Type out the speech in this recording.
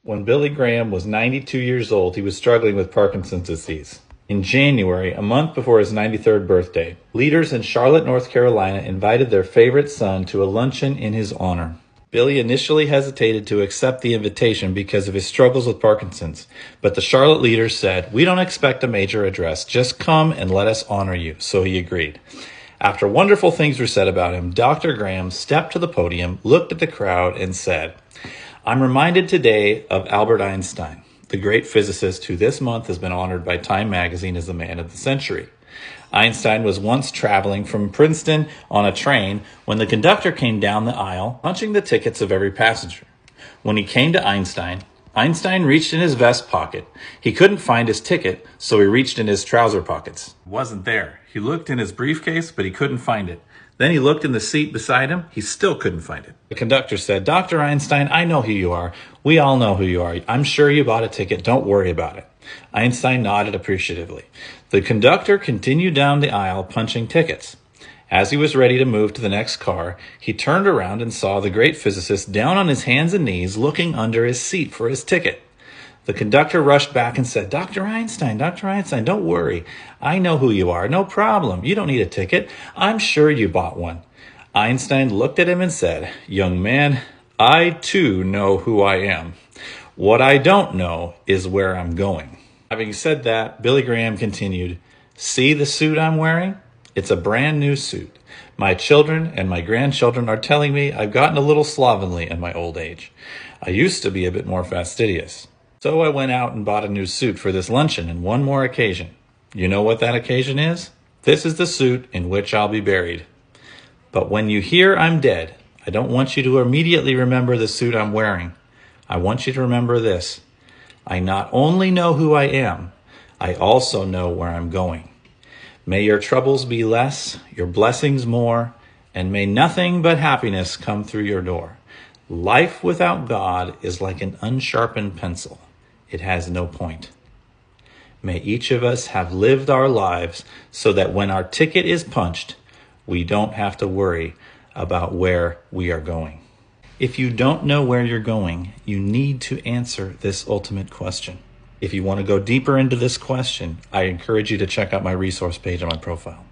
When Billy Graham was 92 years old, he was struggling with Parkinson's disease. In January, a month before his 93rd birthday, leaders in Charlotte, North Carolina invited their favorite son to a luncheon in his honor. Billy initially hesitated to accept the invitation because of his struggles with Parkinson's, but the Charlotte leaders said, "We don't expect a major address, just come and let us honor you," so he agreed. After wonderful things were said about him, Dr. Graham stepped to the podium, looked at the crowd, and said, "I'm reminded today of Albert Einstein, the great physicist who this month has been honored by Time magazine as the man of the century. Einstein was once traveling from Princeton on a train when the conductor came down the aisle, punching the tickets of every passenger. When he came to Einstein reached in his vest pocket. He couldn't find his ticket, so he reached in his trouser pockets. It wasn't there. He looked in his briefcase, but he couldn't find it. Then he looked in the seat beside him. He still couldn't find it. The conductor said, "Dr. Einstein, I know who you are. We all know who you are. I'm sure you bought a ticket. Don't worry about it." Einstein nodded appreciatively. The conductor continued down the aisle punching tickets. As he was ready to move to the next car, he turned around and saw the great physicist down on his hands and knees looking under his seat for his ticket. The conductor rushed back and said, Dr. Einstein, don't worry. I know who you are. No problem. You don't need a ticket. I'm sure you bought one." Einstein looked at him and said, "Young man, I too know who I am. What I don't know is where I'm going." Having said that, Billy Graham continued, "See the suit I'm wearing? It's a brand new suit. My children and my grandchildren are telling me I've gotten a little slovenly in my old age. I used to be a bit more fastidious. So I went out and bought a new suit for this luncheon and one more occasion. You know what that occasion is? This is the suit in which I'll be buried. But when you hear I'm dead, I don't want you to immediately remember the suit I'm wearing. I want you to remember this. I not only know who I am, I also know where I'm going. May your troubles be less, your blessings more, and may nothing but happiness come through your door. Life without God is like an unsharpened pencil. It has no point. May each of us have lived our lives so that when our ticket is punched, we don't have to worry about where we are going." If you don't know where you're going, you need to answer this ultimate question. If you want to go deeper into this question, I encourage you to check out my resource page on my profile.